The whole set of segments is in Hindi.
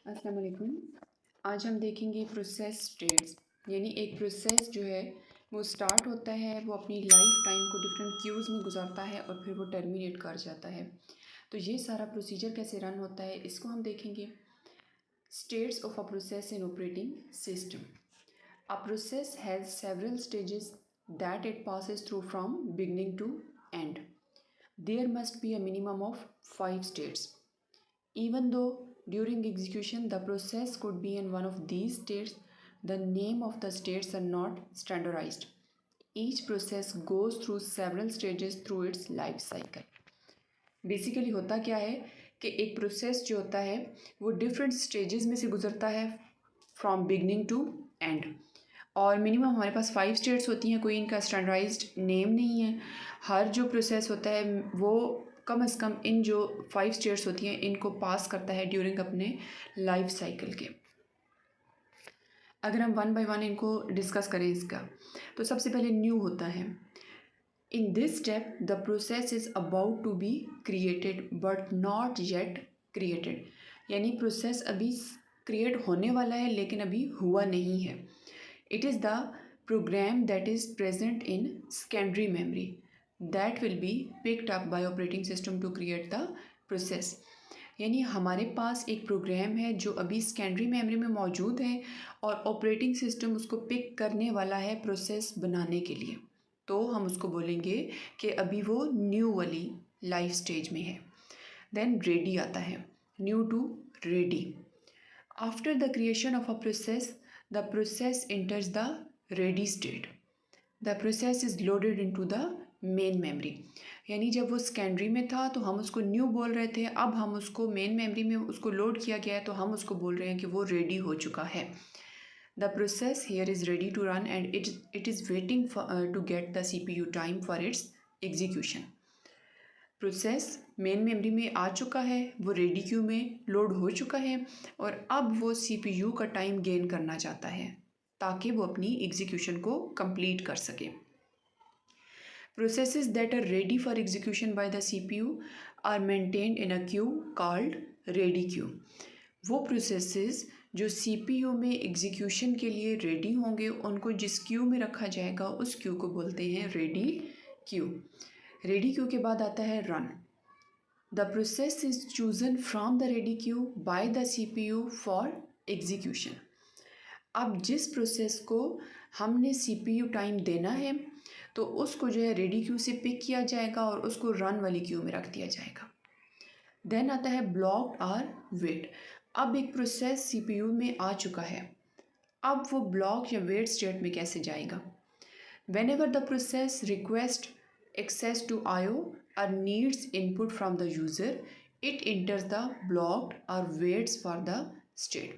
अस्सलाम वालेकुम। आज हम देखेंगे प्रोसेस स्टेट्स, यानी एक प्रोसेस जो है वो स्टार्ट होता है, वो अपनी लाइफ टाइम को डिफरेंट क्यूज़ में गुजारता है और फिर वो टर्मिनेट कर जाता है। तो ये सारा प्रोसीजर कैसे रन होता है इसको हम देखेंगे। States of a process in operating system. A process has several stages that it passes through from beginning to end. There must be a minimum of 5 states. Even though during execution the process could be in one of these states, the name of the states are not standardized. Each process goes through several stages through its life cycle. Basically होता क्या है कि एक प्रोसेस जो होता है वो डिफरेंट स्टेजेस में से गुजरता है फ्रॉम बिगनिंग टू एंड, और मिनिमम हमारे पास 5 स्टेट्स होती हैं। कोई इनका स्टैंडर्डाइज्ड नेम नहीं है। हर जो प्रोसेस होता है वो कम से कम इन जो 5 स्टेट्स होती हैं इनको पास करता है ड्यूरिंग अपने लाइफ साइकिल के। अगर हम वन बाय वन इनको डिस्कस करें इसका, तो सबसे पहले न्यू होता है। In this step the process is about to be created but not yet created, यानी प्रोसेस अभी क्रिएट होने वाला है लेकिन अभी हुआ नहीं है। It is the program that is present in secondary memory that will be picked up by operating system to create the process. यानी हमारे पास एक प्रोग्राम है जो अभी सेकेंडरी मेमोरी में मौजूद है और ऑपरेटिंग सिस्टम उसको पिक करने वाला है प्रोसेस बनाने के लिए। तो हम उसको बोलेंगे कि अभी वो न्यू वाली लाइफ स्टेज में है। देन रेडी आता है, new to ready. After the creation of a process, the process enters the ready state. The process is loaded into the main memory. यानी जब वो सेकेंडरी में था तो हम उसको न्यू बोल रहे थे, अब हम उसको मेन मेमोरी में उसको लोड किया गया है तो हम उसको बोल रहे हैं कि वो रेडी हो चुका है। The process here is ready to run and it is waiting to get the CPU time for its execution. Process main memory में आ चुका है, वो रेडी क्यू में लोड हो चुका है और अब वो सीपीयू का टाइम गेन करना चाहता है ताकि वो अपनी एग्जीक्यूशन को कंप्लीट कर सके। Processes that are ready for execution by the CPU are maintained in a queue called ready queue. वो प्रोसेसेस जो सीपीयू में एग्जीक्यूशन के लिए रेडी होंगे उनको जिस क्यू में रखा जाएगा उस क्यू को बोलते हैं रेडी क्यू। रेडी क्यू के बाद आता है run. The process is chosen from the ready Q by the CPU for execution. अब जिस प्रोसेस को हमने सीपीयू टाइम देना है तो उसको जो है रेडी क्यू से पिक किया जाएगा और उसको रन वाली क्यू में रख दिया जाएगा। देन आता है ब्लॉक और वेट। अब एक प्रोसेस सीपीयू में आ चुका है, अब वो ब्लॉक या वेट स्टेट में कैसे जाएगा। Whenever the process requests access to I/O or needs input from the user, it enters the blocked or waits for the state.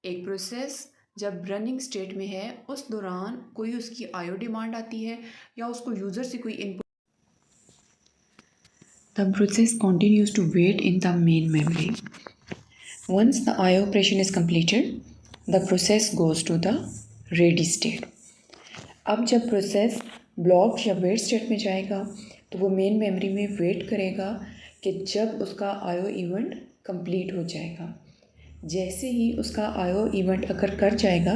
एक प्रोसेस जब रनिंग स्टेट में है उस दौरान कोई उसकी I/O डिमांड आती है या उसको यूज़र से कोई input, the process continues to wait in the main memory. Once the I/O operation is completed, the process goes to the ready state. अब जब प्रोसेस ब्लॉक या वेट स्टेट में जाएगा तो वो मेन मेमोरी में वेट करेगा कि जब उसका आईओ इवेंट कंप्लीट हो जाएगा। जैसे ही उसका आईओ इवेंट अगर कर जाएगा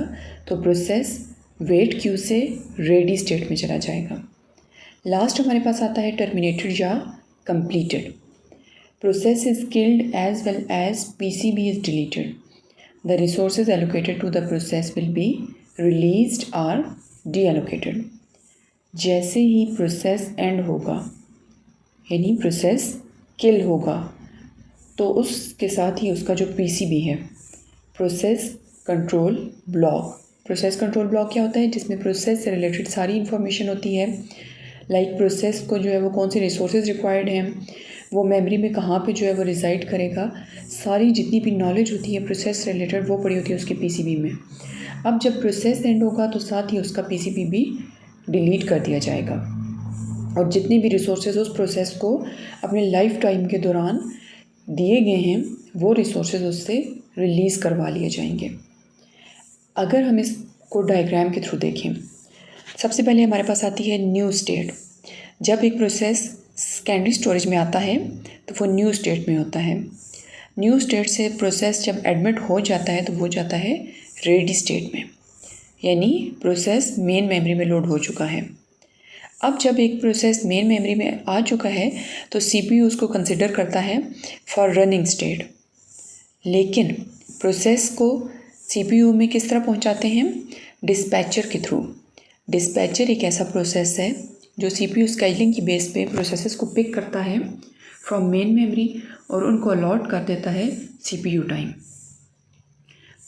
तो प्रोसेस वेट क्यू से रेडी स्टेट में चला जाएगा। लास्ट हमारे पास आता है टर्मिनेटेड या completed. Process is killed as well as PCB is deleted. The resources allocated to the process will be released और डीएलोकेटेड। जैसे ही प्रोसेस एंड होगा यानी प्रोसेस किल होगा तो उसके साथ ही उसका जो पीसीबी है process control block. Process control block क्या होता है, जिसमें प्रोसेस से रिलेटेड सारी इन्फॉर्मेशन होती है। लाइक प्रोसेस को जो है वो कौन से रिसोर्सेज रिक्वायर्ड हैं, वो मेमोरी में कहाँ पे जो है वो रिसाइड करेगा, सारी जितनी भी नॉलेज होती है प्रोसेस से रिलेटेड वो पड़ी होती है उसके पीसीबी में। अब जब प्रोसेस एंड होगा तो साथ ही उसका पीसीबी भी डिलीट कर दिया जाएगा और जितने भी रिसोर्सेज उस प्रोसेस को अपने लाइफ टाइम के दौरान दिए गए हैं वो रिसोर्सेज उससे रिलीज़ करवा लिए जाएंगे। अगर हम इसको डायग्राम के थ्रू देखें, सबसे पहले हमारे पास आती है न्यू स्टेट। जब एक प्रोसेस सेकेंडरी स्टोरेज में आता है तो वो न्यू स्टेट में होता है। न्यू स्टेट से प्रोसेस जब एडमिट हो जाता है तो वो जाता है रेडी स्टेट में, यानी प्रोसेस मेन मेमोरी में लोड हो चुका है। अब जब एक प्रोसेस मेन मेमोरी में आ चुका है तो सीपीयू उसको कंसिडर करता है फॉर रनिंग स्टेट। लेकिन प्रोसेस को सीपीयू में किस तरह पहुंचाते हैं? डिस्पैचर के थ्रू। डिस्पैचर एक ऐसा प्रोसेस है जो सीपीयू स्केड्यूलिंग की बेस पे प्रोसेसेस को पिक करता है फ्रॉम मेन मेमोरी और उनको अलॉट कर देता है सीपीयू टाइम।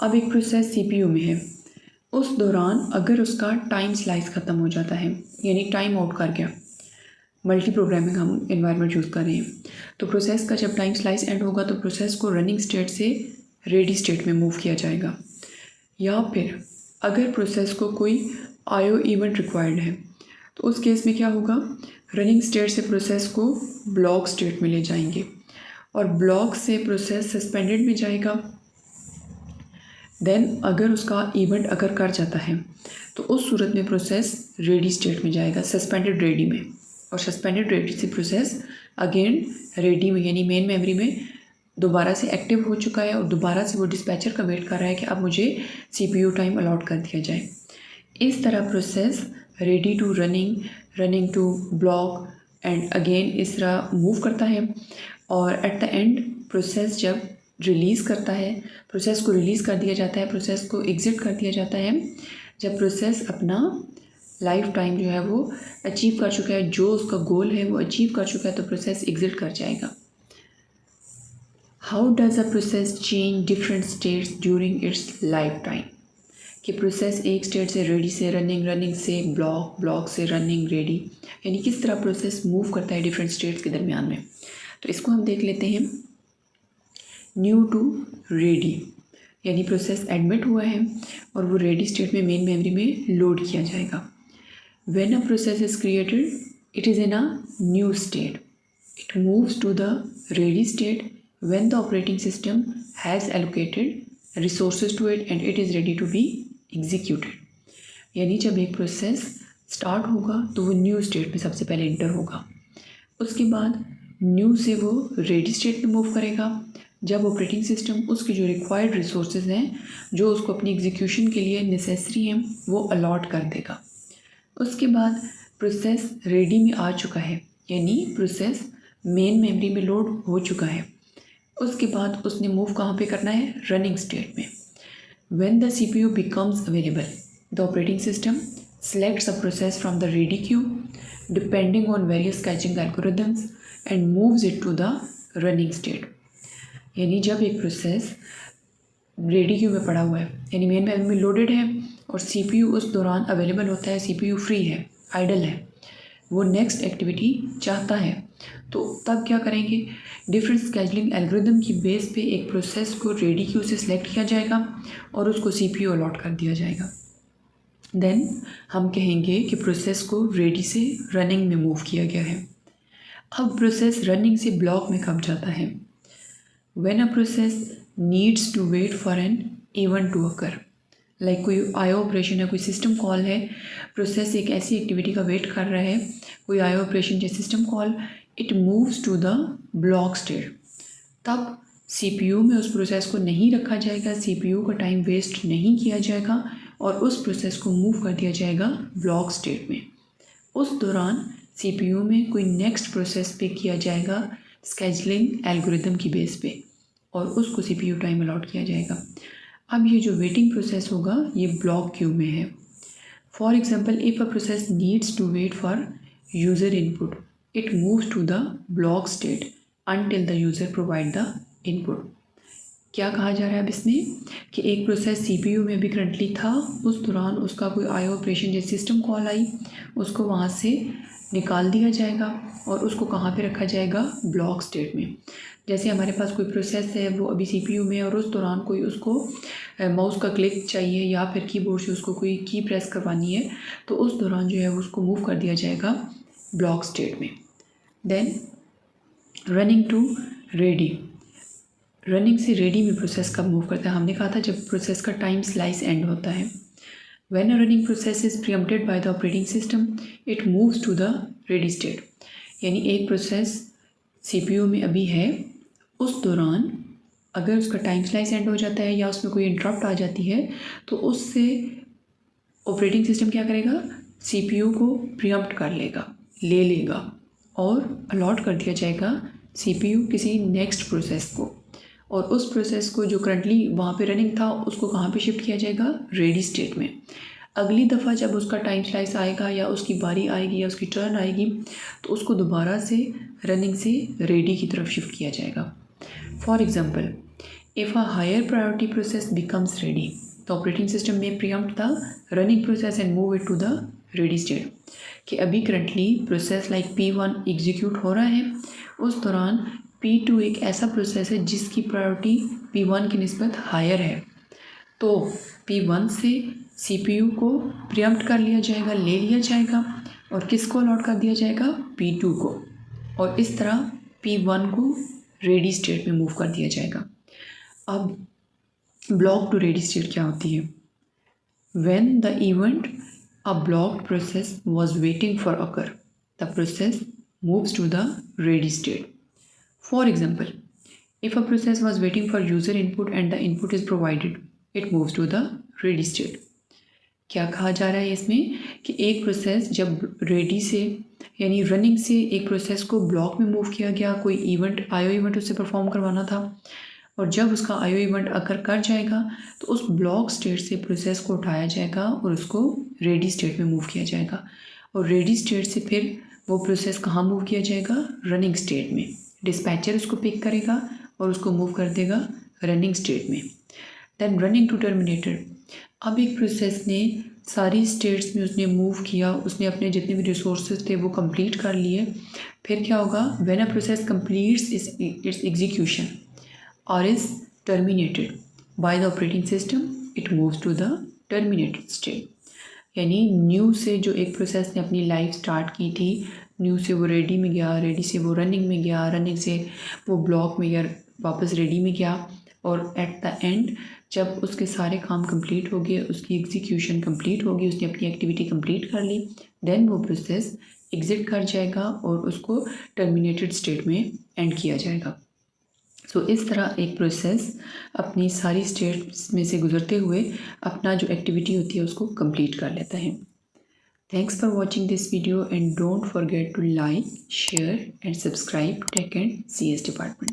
अब एक प्रोसेस सीपीयू में है, उस दौरान अगर उसका टाइम स्लाइस ख़त्म हो जाता है, यानी टाइम आउट कर गया, मल्टी प्रोग्रामिंग हम इन्वायरमेंट यूज़ कर रहे हैं, तो प्रोसेस का जब टाइम स्लाइस एंड होगा तो प्रोसेस को रनिंग स्टेट से रेडी स्टेट में मूव किया जाएगा। या फिर अगर प्रोसेस को कोई आईओ इवेंट रिक्वायर्ड है तो उस केस में क्या होगा? रनिंग स्टेट से प्रोसेस को ब्लॉक स्टेट में ले जाएंगे और ब्लॉक से प्रोसेस सस्पेंडेड में जाएगा। देन अगर उसका इवेंट अगर कर जाता है तो उस सूरत में प्रोसेस रेडी स्टेट में जाएगा, सस्पेंडेड रेडी में, और सस्पेंडेड रेडी से प्रोसेस अगेन रेडी में यानी मेन मेमोरी में दोबारा से एक्टिव हो चुका है और दोबारा से वो डिस्पैचर का वेट कर रहा है कि अब मुझे सीपीयू टाइम अलॉट कर दिया जाए। इस तरह process ready to running, running to block and again इस तरह मूव करता है। और एट द एंड प्रोसेस जब रिलीज़ करता है, प्रोसेस को रिलीज़ कर दिया जाता है, प्रोसेस को एग्ज़िट कर दिया जाता है जब प्रोसेस अपना लाइफ टाइम जो है वो अचीव कर चुका है, जो उसका गोल है वो अचीव कर चुका है, तो प्रोसेस एग्ज़िट कर जाएगा। How does a process change different states during its life time? कि प्रोसेस एक स्टेट से रेडी से रनिंग, रनिंग से ब्लॉक, ब्लॉक से रनिंग, रेडी, यानी किस तरह प्रोसेस मूव करता है डिफरेंट स्टेट्स के दरमियान में। तो इसको हम देख लेते हैं। न्यू टू रेडी, यानी प्रोसेस एडमिट हुआ है और वो रेडी स्टेट में मेन मेमोरी में लोड किया जाएगा। When a process is created it is in a new state, it moves to the ready state when the operating system has allocated resources to it and it is ready to be executed। यानी जब एक प्रोसेस स्टार्ट होगा तो वो न्यू स्टेट में सबसे पहले इंटर होगा, उसके बाद न्यू से वो रेडी स्टेट में मूव करेगा जब ऑपरेटिंग सिस्टम उसके जो रिक्वायर्ड रिसोर्सेज हैं जो उसको अपनी एग्जीक्यूशन के लिए नेसेसरी हैं वो अलॉट कर देगा। उसके बाद प्रोसेस रेडी में आ चुका है, यानी प्रोसेस मेन मेमोरी में लोड हो चुका है। उसके बाद उसने मूव कहाँ पे करना है? रनिंग स्टेट में। When the CPU becomes available the operating system selects a process from the ready queue depending on various caching algorithms and moves it to the running state। यानी जब एक प्रोसेस रेडी क्यू में पड़ा हुआ है, यानी मेन मेमोरी में लोडेड है और सीपीयू उस दौरान अवेलेबल होता है, सीपीयू फ्री है, आइडल है, वो नेक्स्ट एक्टिविटी चाहता है, तो तब क्या करेंगे? डिफरेंट स्केड्यूलिंग एल्गोरिदम की बेस पे एक प्रोसेस को रेडी क्यू से सिलेक्ट किया जाएगा और उसको सीपीयू अलॉट कर दिया जाएगा। देन हम कहेंगे कि प्रोसेस को रेडी से रनिंग में मूव किया गया है। अब प्रोसेस रनिंग से ब्लॉक में कब जाता है? When a process needs to wait for an event to occur, like कोई आईओ ऑपरेशन है, कोई सिस्टम कॉल है, प्रोसेस एक ऐसी एक्टिविटी का वेट कर रहा है, कोई आईओ ऑपरेशन या system call, it moves to the block state. तब सीपीयू में उस प्रोसेस को नहीं रखा जाएगा, सीपीयू का टाइम वेस्ट नहीं किया जाएगा और उस प्रोसेस को मूव कर दिया जाएगा ब्लॉक स्टेट में। उस दौरान सीपीयू में कोई नेक्स्ट प्रोसेस पे किया जाएगा स्केड्यूलिंग एल्गोरिदम की बेस पे और उसको सीपीयू टाइम अलॉट किया जाएगा। अब ये जो वेटिंग प्रोसेस होगा ये ब्लॉक क्यू में है। For example, if a process needs to wait for user input it moves to the block state until the user provide the input. क्या कहा जा रहा है अब इसमें कि एक प्रोसेस सीपीयू में भी करंटली था, उस दौरान उसका कोई आईओ ऑपरेशन या सिस्टम कॉल आई, उसको वहाँ से निकाल दिया जाएगा और उसको कहाँ पे रखा जाएगा? ब्लॉक स्टेट में। जैसे हमारे पास कोई प्रोसेस है वो अभी सीपीयू में और उस दौरान कोई उसको माउस का क्लिक चाहिए या फिर कीबोर्ड से उसको कोई की प्रेस करवानी है, तो उस दौरान जो है उसको मूव कर दिया जाएगा ब्लॉक स्टेट में। Then running to ready, running से रेडी में प्रोसेस कब मूव करता है? हमने कहा था जब प्रोसेस का टाइम स्लाइस एंड होता है। When a running process is preempted by the operating system it moves to the ready state. यानी एक प्रोसेस सीपीयू में अभी है, उस दौरान अगर उसका टाइम स्लाइस एंड हो जाता है या उसमें कोई इंटरप्ट आ जाती है तो उससे ऑपरेटिंग सिस्टम क्या करेगा, सीपीयू को प्रीएम्प्ट कर लेगा, ले लेगा और अलॉट कर दिया जाएगा सीपीयू किसी नेक्स्ट प्रोसेस को, और उस प्रोसेस को जो करंटली वहाँ पे रनिंग था उसको कहाँ पे शिफ्ट किया जाएगा, रेडी स्टेट में। अगली दफ़ा जब उसका टाइम स्लाइस आएगा या उसकी बारी आएगी या उसकी टर्न आएगी तो उसको दोबारा से रनिंग से रेडी की तरफ शिफ्ट किया जाएगा। For example, if a higher priority process becomes ready, the operating system may preempt the running process and move it to the ready state. कि अभी currently process like P1 execute हो रहा है, उस दौरान P2 एक ऐसा प्रोसेस है जिसकी प्रायोरिटी P1 की निस्बत हायर है, तो P1 से CPU को प्रीएम्प्ट कर लिया जाएगा, ले लिया जाएगा और किसको अलॉट कर दिया जाएगा, P2 को, और इस तरह P1 को रेडी स्टेट में मूव कर दिया जाएगा। अब ब्लॉक टू रेडी स्टेट क्या होती है? When the event a blocked process was waiting for occur, the process moves to the ready state. For example, if a process was waiting for user input and the input is provided, it moves to the ready state। क्या कहा जा रहा है इसमें कि एक प्रोसेस जब रेडी से यानी रनिंग से एक प्रोसेस को ब्लॉक में मूव किया गया, कोई इवेंट आईओ इवेंट उससे परफॉर्म करवाना था, और जब उसका आईओ इवेंट अकर कर जाएगा तो उस ब्लॉक स्टेट से प्रोसेस को उठाया जाएगा और उसको रेडी स्टेट में मूव किया जाएगा, और रेडी स्टेट से फिर वो प्रोसेस कहाँ मूव किया जाएगा, रनिंग स्टेट में। डिस्पैचर उसको पिक करेगा और उसको मूव कर देगा रनिंग स्टेट में। देन रनिंग टू टर्मिनेटर, अब एक प्रोसेस ने सारी स्टेट्स में उसने मूव किया, उसने अपने जितने भी रिसोर्सेज थे वो कंप्लीट कर लिए, फिर क्या होगा, when a process completes its execution और is terminated by the operating system, it moves to the terminated state. यानी न्यू से जो एक प्रोसेस ने अपनी लाइफ स्टार्ट की थी, न्यू से वो रेडी में गया, रेडी से वो रनिंग में गया, रनिंग से वो ब्लॉक में गया, वापस रेडी में गया, और एट द एंड जब उसके सारे काम कंप्लीट हो गए, उसकी एग्जीक्यूशन कंप्लीट हो गई, उसने अपनी एक्टिविटी कंप्लीट कर ली, देन वो प्रोसेस एग्जिट कर जाएगा और उसको टर्मिनेटेड स्टेट में एंड किया जाएगा। सो इस तरह एक प्रोसेस अपनी सारी स्टेट्स में से गुजरते हुए अपना जो एक्टिविटी होती है उसको कंप्लीट कर लेता है। Thanks for watching this video and don't forget to like, share and subscribe tech and CS department.